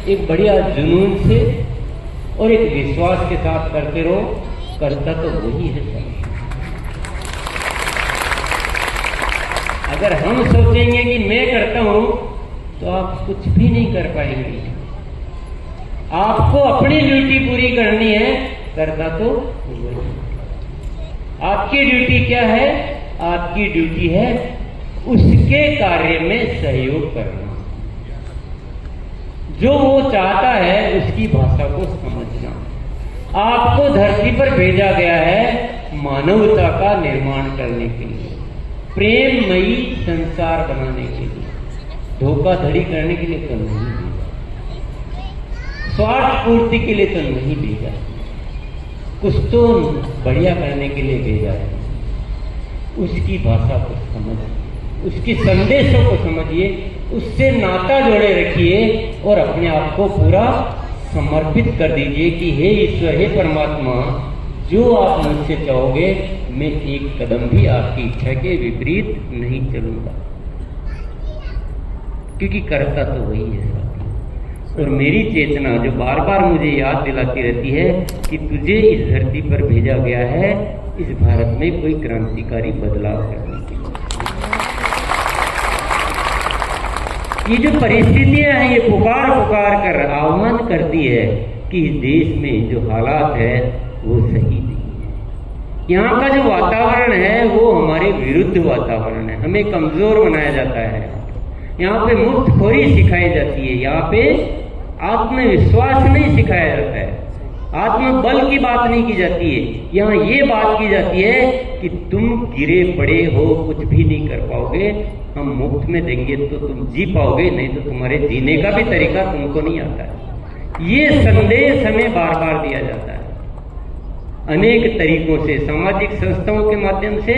एक बढ़िया जुनून से और एक विश्वास के साथ करते रहो, करता तो वही है सब। अगर हम सोचेंगे कि मैं करता हूं तो आप कुछ भी नहीं कर पाएंगे। आपको अपनी ड्यूटी पूरी करनी है, करता तो वही। आपकी ड्यूटी क्या है? आपकी ड्यूटी है उसके कार्य में सहयोग करना। जो वो चाहता है उसकी भाषा को समझना। आपको धरती पर भेजा गया है मानवता का निर्माण करने के लिए, प्रेममयी संसार बनाने के लिए, धोखाधड़ी करने के लिए तो नहीं भेजा, स्वार्थ पूर्ति के लिए तो नहीं भेजा, कुछ तो बढ़िया करने के लिए भेजा है। उसकी भाषा को समझिए, उसकी संदेशों को समझिए, उससे नाता जोड़े रखिए और अपने आप को पूरा समर्पित कर दीजिए कि हे ईश्वर, हे परमात्मा, जो आप मुझसे चाहोगे मैं एक कदम भी आपकी इच्छा के विपरीत नहीं चलूंगा, क्योंकि करता तो वही है साथी। और मेरी चेतना जो बार बार मुझे याद दिलाती रहती है कि तुझे इस धरती पर भेजा गया है इस भारत में कोई क्रांतिकारी बदलाव करने के लिए। ये जो परिस्थितियां हैं, ये पुकार पुकार कर आह्वान करती है कि इस देश में जो हालात है वो सही नहीं है। यहाँ का जो वातावरण है वो हमारे विरुद्ध वातावरण है, हमें कमजोर बनाया जाता है। यहाँ पे मुफ्तखोरी सिखाई जाती है, यहाँ पे आत्मविश्वास नहीं सिखाया जाता है, आत्मबल की बात नहीं की जाती है। यहाँ ये बात की जाती है कि तुम गिरे पड़े हो, कुछ भी नहीं कर पाओगे, हम मुफ्त में देंगे तो तुम जी पाओगे, नहीं तो तुम्हारे जीने का भी तरीका तुमको नहीं आता है। ये संदेश हमें बार बार दिया जाता है अनेक तरीकों से, सामाजिक संस्थाओं के माध्यम से,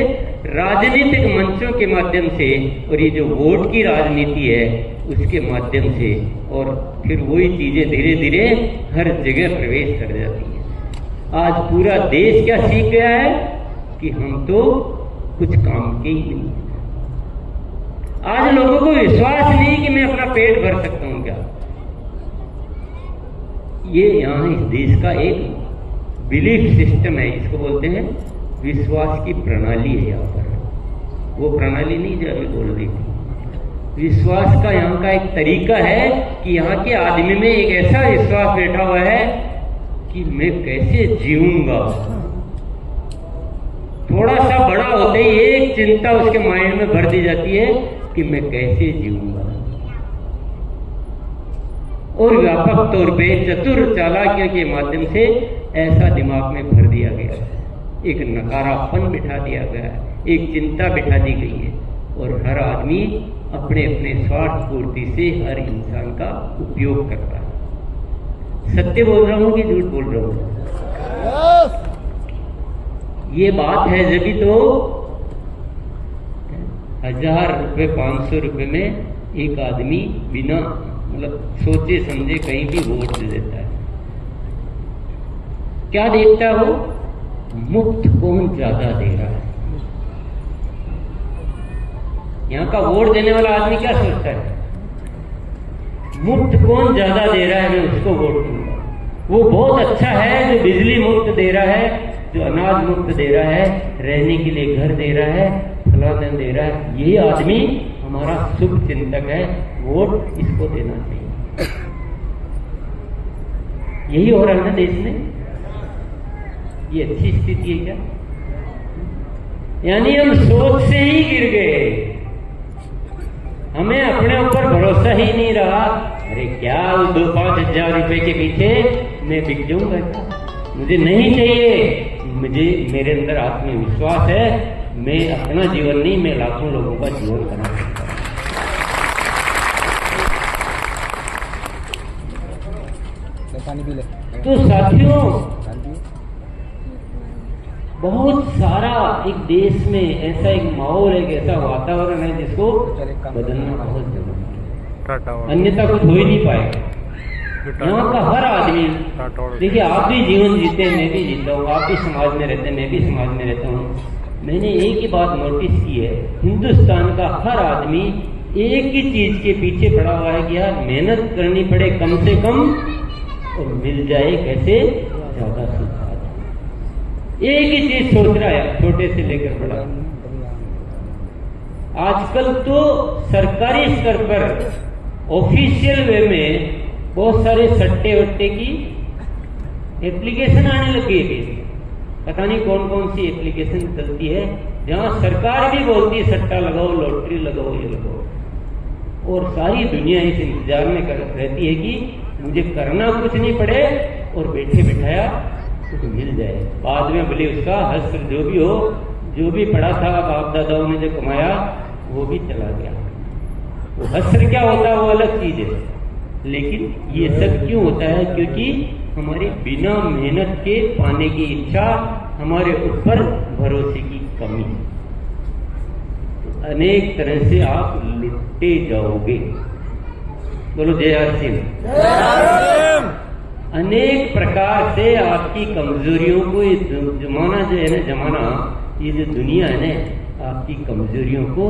राजनीतिक मंचों के माध्यम से, और ये जो वोट की राजनीति है उसके माध्यम से, और फिर वही चीजें धीरे धीरे हर जगह प्रवेश कर जाती है। आज पूरा देश क्या सीख गया है कि हम तो कुछ काम के ही नहीं। आज लोगों को विश्वास नहीं कि मैं अपना पेट भर सकता हूं क्या। ये यहाँ इस देश का एक बिलीफ सिस्टम है, इसको बोलते हैं विश्वास की प्रणाली है। यहाँ पर वो प्रणाली नहीं जो अभी बोल रही थी, विश्वास का यहाँ का एक तरीका है कि यहाँ के आदमी में एक ऐसा विश्वास बैठा हुआ है कि मैं कैसे जीऊंगा। थोड़ा सा बड़ा होते ही एक चिंता उसके माइंड में भर दी जाती है कि मैं कैसे जीऊंगा। और व्यापक तौर पे चतुर चालाकियों के माध्यम से ऐसा दिमाग में भर दिया गया है, एक नकारापन बिठा दिया गया है, एक चिंता बिठा दी गई है, और हर आदमी अपने अपने स्वार्थ पूर्ति से हर इंसान का उपयोग करता है। सत्य बोल रहा हूं कि झूठ बोल रहा हूं? ये बात है जब तो 1000 रुपये 500 रुपये में एक आदमी बिना मतलब सोचे समझे कहीं भी वोट दे देता है। क्या देखता है वो? मुफ्त कौन ज्यादा दे रहा है। यहाँ का वोट देने वाला आदमी क्या सोचता है? मुफ्त कौन ज्यादा दे रहा है मैं उसको वोट दूंगा। वो बहुत अच्छा है जो बिजली मुफ्त दे रहा है, जो अनाज मुफ्त दे रहा है, रहने के लिए घर दे रहा है, फलाना दे रहा है। यही आदमी हमारा शुभ चिंतक है, वोट इसको देना चाहिए। यही हो रहा है ना देश में। ये अच्छी स्थिति है क्या? यानी हम सोच से ही गिर गए, हमें अपने ऊपर भरोसा ही नहीं रहा। अरे क्या 2-5 हजार रुपए के पीछे मैं बिक जाऊंगा क्या? मुझे नहीं चाहिए, मुझे मेरे अंदर आत्मविश्वास है, मैं अपना जीवन नहीं, मैं लाखों लोगों का जीवन बना सकता हूं। तो साथियों, बहुत सारा एक देश में ऐसा एक माहौल है, एक ऐसा वातावरण है जिसको बदलना बहुत जरूरी है, अन्यथा कुछ हो ही नहीं पाएगा। यहाँ का हर आदमी, देखिए आप भी जीवन जीते हैं, मैं भी जीता हूँ, आप भी समाज में रहते हैं, मैं भी समाज में रहता हूँ। मैंने एक ही बात नोटिस की है, हिंदुस्तान का हर आदमी एक ही चीज के पीछे पड़ा हुआ है कि यार मेहनत करनी पड़े कम से कम और मिल जाए कैसे ज्यादा से ज्यादा। एक ही चीज सोच रहा है छोटे से लेकर बड़ा। आजकल तो सरकारी स्तर पर ऑफिशियल वे में बहुत सारे सट्टे वट्टे की एप्लीकेशन आने लगी है। पता नहीं कौन कौन सी एप्लीकेशन चलती है जहां सरकार भी बोलती है सट्टा लगाओ, लॉटरी लगाओ, ये लगाओ, और सारी दुनिया इस इंतजार में रहती है कि मुझे करना कुछ नहीं पड़े और बैठे बिठाया कुछ मिल जाए। बाद में भले उसका हश्र जो भी हो, जो भी पड़ा था बाप दादाओं ने जो कमाया वो भी चला गया। वो हश्र क्या होता है वो अलग चीज है, लेकिन ये सब क्यों होता है? क्योंकि हमारी बिना मेहनत के पाने की इच्छा, हमारे ऊपर भरोसे की कमी। तो अनेक तरह से आप लुटे जाओगे। बोलो जय हर सिंह। अनेक प्रकार से आपकी कमजोरियों को ये जमाना जो है ना, जमाना ये जो दुनिया है ना, आपकी कमजोरियों को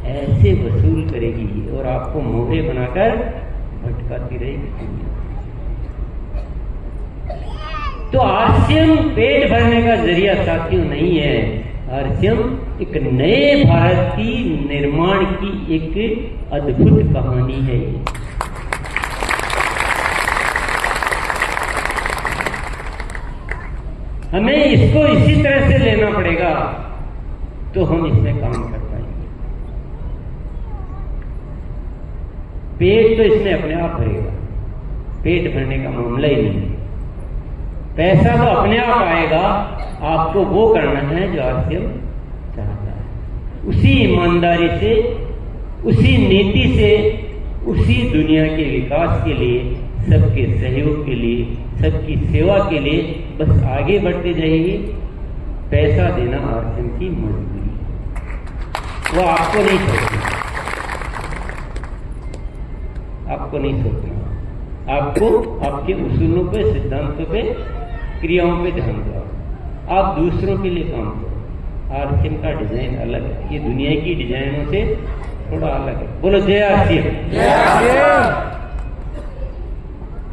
ऐसे वसूल करेगी और आपको मोहे बनाकर भटकाती रहेगी। तो आरसीएम पेट भरने का जरिया साथियों नहीं है। आरसीएम एक नए भारत की निर्माण की एक अद्भुत कहानी है। हमें इसको इसी तरह से लेना पड़ेगा तो हम इसमें काम कर पाएंगे। पेट तो इसमें अपने आप भरेगा, पेट भरने का मामला ही नहीं। पैसा तो अपने आप आएगा, आपको वो करना है जो आरसीएम चाहता है। उसी ईमानदारी से, उसी नीति से, उसी दुनिया के विकास के लिए, सबके सहयोग के लिए, सबकी सेवा के लिए बस आगे बढ़ते जाइए। पैसा देना आरसीएम की मजबूरी, वो आपको नहीं सोचना, आपको नहीं सोचना। आपको आपके उसूलों पे, सिद्धांतों पे, क्रियाओं पे ध्यान दो। आप दूसरों के लिए काम करो। आरसीएम का डिजाइन अलग है, ये दुनिया की डिजाइनों से थोड़ा अलग है। बोलो जय आरसीएम।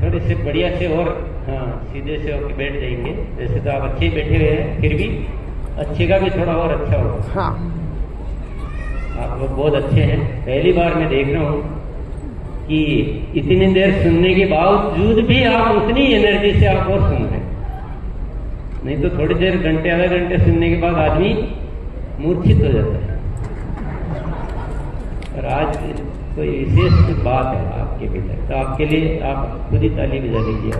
थोड़े से बढ़िया से और हाँ सीधे से होकर बैठ जाएंगे। वैसे तो आप अच्छे बैठे हुए हैं, फिर भी अच्छे का भी थोड़ा और अच्छा हो। हाँ। आप लोग बहुत अच्छे हैं। पहली बार मैं देख रहा हूँ कि इतनी देर सुनने के बावजूद भी आप उतनी एनर्जी से आप और सुन रहे हैं। नहीं तो थोड़ी देर, घंटे आधा घंटे सुनने के बाद आदमी मूर्छित हो जाता है। और आज कोई विशेष बात है आपके भीतर, तो आपके लिए आप खुद ही ताली बजा लीजिए।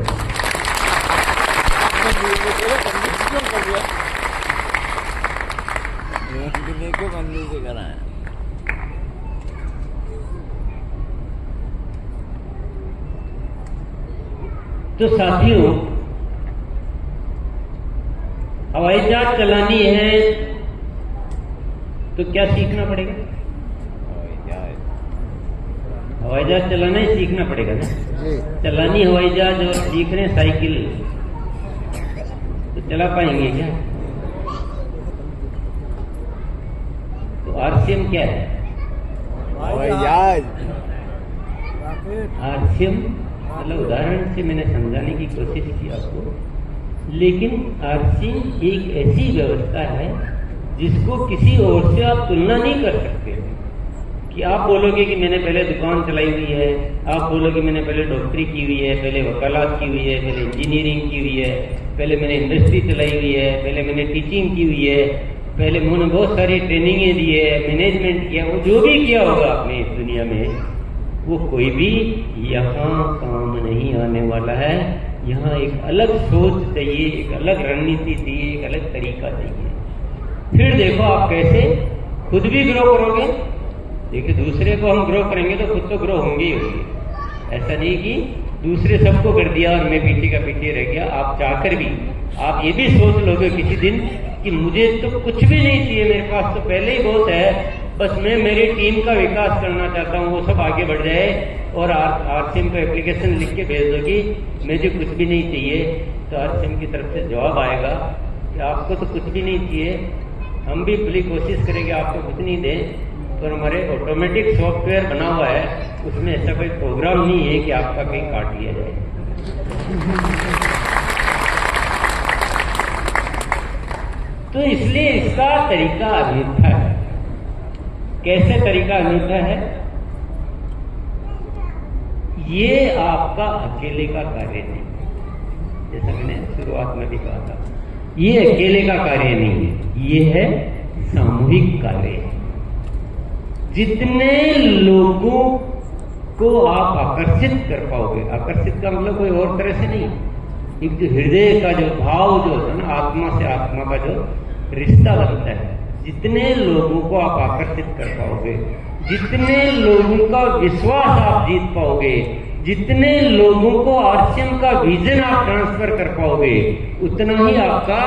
तो साथियों, हवाई जहाज चलानी है तो क्या सीखना पड़ेगा? हवाई जहाज चलाना ही सीखना पड़ेगा ना। चलानी हवाई जहाज और सीख रहे साइकिल, तो चला पाएंगे क्या? तो आरसीएम क्या है? हवाई जहाज। आरसीएम मतलब उदाहरण से मैंने समझाने की कोशिश की आपको, लेकिन आरसीएम एक ऐसी व्यवस्था है जिसको किसी और से आप तुलना नहीं कर सकते। कि आप बोलोगे कि मैंने पहले दुकान चलाई हुई है, आप बोलोगे मैंने पहले डॉक्टरी की हुई है, पहले वकालत की हुई है, पहले इंजीनियरिंग की हुई है, पहले मैंने इंडस्ट्री चलाई हुई है, पहले मैंने टीचिंग की हुई है, पहले मैंने बहुत सारी ट्रेनिंगें दी है, मैनेजमेंट किया, वो जो भी किया होगा आपने इस दुनिया में, वो कोई भी यहाँ काम नहीं आने वाला है। यहाँ एक अलग सोच चाहिए, एक अलग रणनीति चाहिए, एक अलग तरीका चाहिए। फिर देखो आप कैसे खुद भी ग्रो करोगे। देखिए, दूसरे को हम ग्रो करेंगे तो खुद तो ग्रो होंगे ही होंगे। ऐसा नहीं कि दूसरे सबको कर दिया और मैं पीछे का पीछे रह गया। आप चाहकर भी आप ये भी सोच लोगे किसी दिन कि मुझे तो कुछ भी नहीं चाहिए, मेरे पास तो पहले ही बहुत है, बस मैं मेरी टीम का विकास करना चाहता हूँ, वो सब आगे बढ़ जाए, और आरसीएम को एप्लीकेशन लिख के भेज दो कि मुझे कुछ भी नहीं चाहिए। तो आरसीएम की तरफ से जवाब आएगा कि आपको तो कुछ भी नहीं चाहिए, हम भी पूरी कोशिश करेंगे आपको कुछ नहीं दें, पर हमारे ऑटोमेटिक सॉफ्टवेयर बना हुआ है, उसमें ऐसा कोई प्रोग्राम नहीं है कि आपका कहीं काट लिया जाए। तो इसलिए इसका तरीका अनूठा है। कैसे तरीका अनूठा है? ये आपका अकेले का कार्य नहीं, जैसा मैंने शुरुआत में भी कहा था, ये अकेले का कार्य नहीं है, ये है सामूहिक कार्य है। जितने लोगों को आप आकर्षित कर पाओगे, आकर्षित का मतलब कोई और तरह से नहीं, एक जो हृदय का जो भाव जो होता है ना, आत्मा से आत्मा का जो रिश्ता बनता है, जितने लोगों को आप आकर्षित कर पाओगे, जितने लोगों का विश्वास आप जीत पाओगे, जितने लोगों को आरसीएम का विजन आप ट्रांसफर कर पाओगे, उतना ही आपका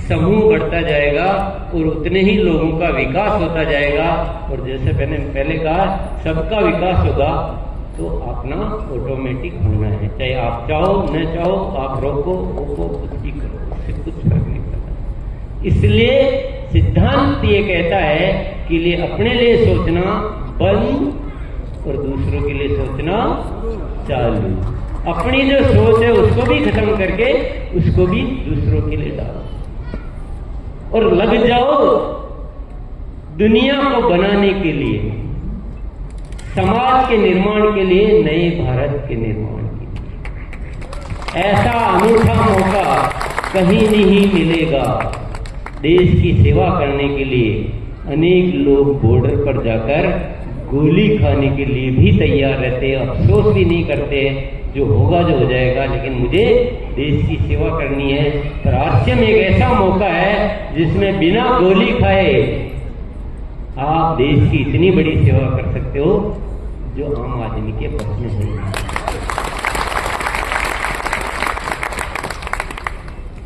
समूह बढ़ता जाएगा और उतने ही लोगों का विकास होता जाएगा। और जैसे मैंने पहले कहा, सबका विकास होगा तो अपना ऑटोमेटिक होना है, चाहे आप चाहो न चाहो, आप रोको कुछ भी करो, उससे कुछ फर्क नहीं पड़ता। इसलिए सिद्धांत ये कहता है कि लिए अपने लिए सोचना बंद और दूसरों के लिए सोचना चालू। अपनी जो सोच है उसको भी खत्म करके उसको भी दूसरों के लिए डालो और लग जाओ दुनिया को बनाने के लिए, समाज के निर्माण के लिए, नए भारत के निर्माण के लिए। ऐसा अनूठा मौका कहीं नहीं मिलेगा। देश की सेवा करने के लिए अनेक लोग बॉर्डर पर जाकर गोली खाने के लिए भी तैयार रहते हैं, अफसोस भी नहीं करते, जो होगा जो हो जाएगा, लेकिन मुझे देश की सेवा करनी है। पर आरसीएम एक ऐसा मौका है जिसमें बिना गोली खाए आप देश की इतनी बड़ी सेवा कर सकते हो जो आम आदमी के बस में नहीं है।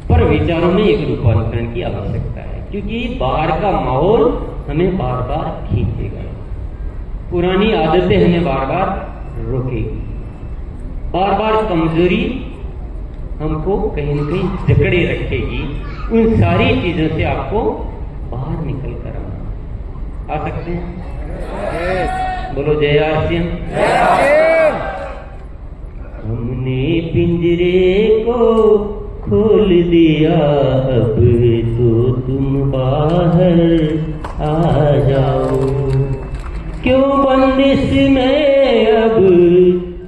पर विचारों में एक रूपांतरण की आवश्यकता है, क्योंकि बाहर का माहौल हमें बार बार खींचेगा, पुरानी आदतें हमें बार बार रोकेगी, बार बार कमजोरी हमको कहीं न कहीं जकड़े रखेगी। उन सारी चीजों से आपको बाहर निकल कर आना। आ सकते हैं? बोलो जय आरसीएम। हमने पिंजरे को खोल दिया, अब तो तुम बाहर आ जाओ। क्यों बंदिश में अब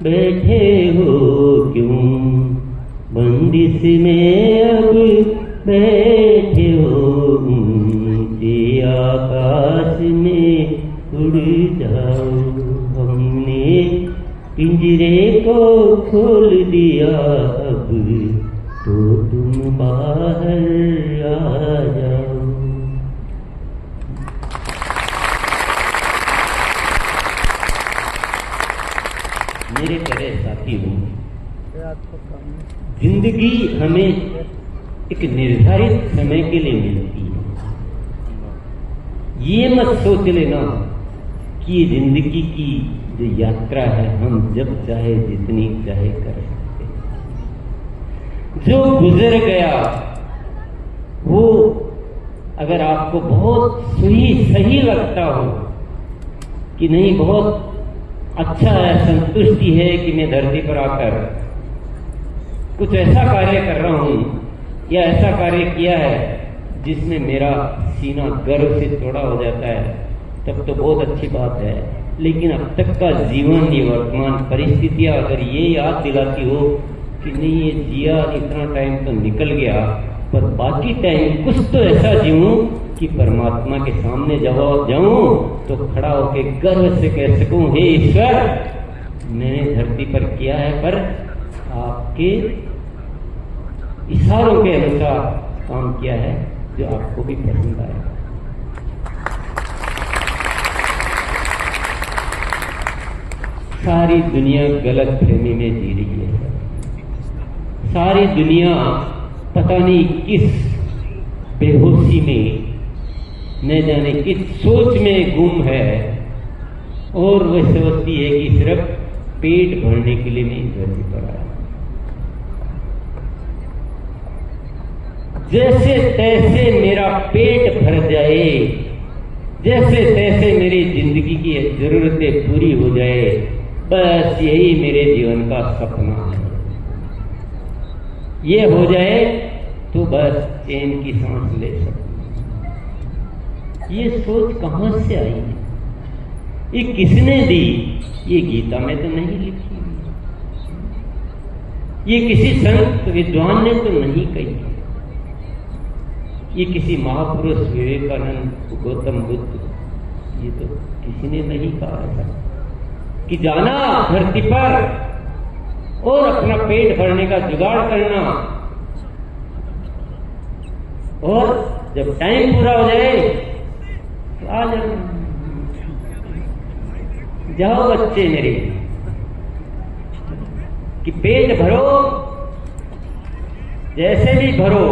बैठे हो, क्यों बंदिश में अब बैठे हो, ऊंचे आकाश में उड़ जाओ। हमने पिंजरे को खोल दिया, अब तो तुम बाहर आ जाओ। मेरे प्यारे साथियों, जिंदगी हमें एक निर्धारित समय के लिए मिलती है। ये मत सोच लेना कि ये जिंदगी की जो यात्रा है हम जब चाहे जितनी चाहे कर सकते हैं। जो गुजर गया वो अगर आपको बहुत सही लगता हो कि नहीं, बहुत अच्छा है, संतुष्टि है कि मैं धरती पर आकर कुछ ऐसा कार्य कर रहा हूं या ऐसा कार्य किया है जिसमें मेरा सीना गर्व से चौड़ा हो जाता है, तब तो बहुत अच्छी बात है। लेकिन अब तक का जीवन, ये वर्तमान परिस्थितियां अगर ये याद दिलाती हो कि नहीं ये जिया, इतना टाइम तो निकल गया, पर बाकी टाइम कुछ तो ऐसा जीऊं कि परमात्मा के सामने जाऊं तो खड़ा होके गर्व से कह सकूं, हे ईश्वर, मैंने धरती पर किया है, पर आपके इशारों के अनुसार काम किया है जो आपको भी पसंद आया। सारी दुनिया गलत फहमी में जी रही है। सारी दुनिया पता नहीं किस बेहोशी में, न जाने किस सोच में गुम है, और वह सोचती है कि सिर्फ पेट भरने के लिए नहीं धरती पर आया। जैसे तैसे मेरा पेट भर जाए, जैसे तैसे मेरी जिंदगी की जरूरतें पूरी हो जाए, बस यही मेरे जीवन का सपना है। ये हो जाए तो बस चैन की सांस ले सकूं। ये सोच कहां से आई है? ये किसने दी? ये गीता में तो नहीं लिखी हुई, ये किसी संत विद्वान ने तो नहीं कही, ये किसी महापुरुष विवेकानंद, गौतम बुद्ध, ये तो किसी ने नहीं कहा था कि जाना धरती पर और अपना पेट भरने का जुगाड़ करना, और जब टाइम पूरा हो जाए तो आ जाना। जाओ बच्चे मेरे, कि पेट भरो, जैसे भी भरो,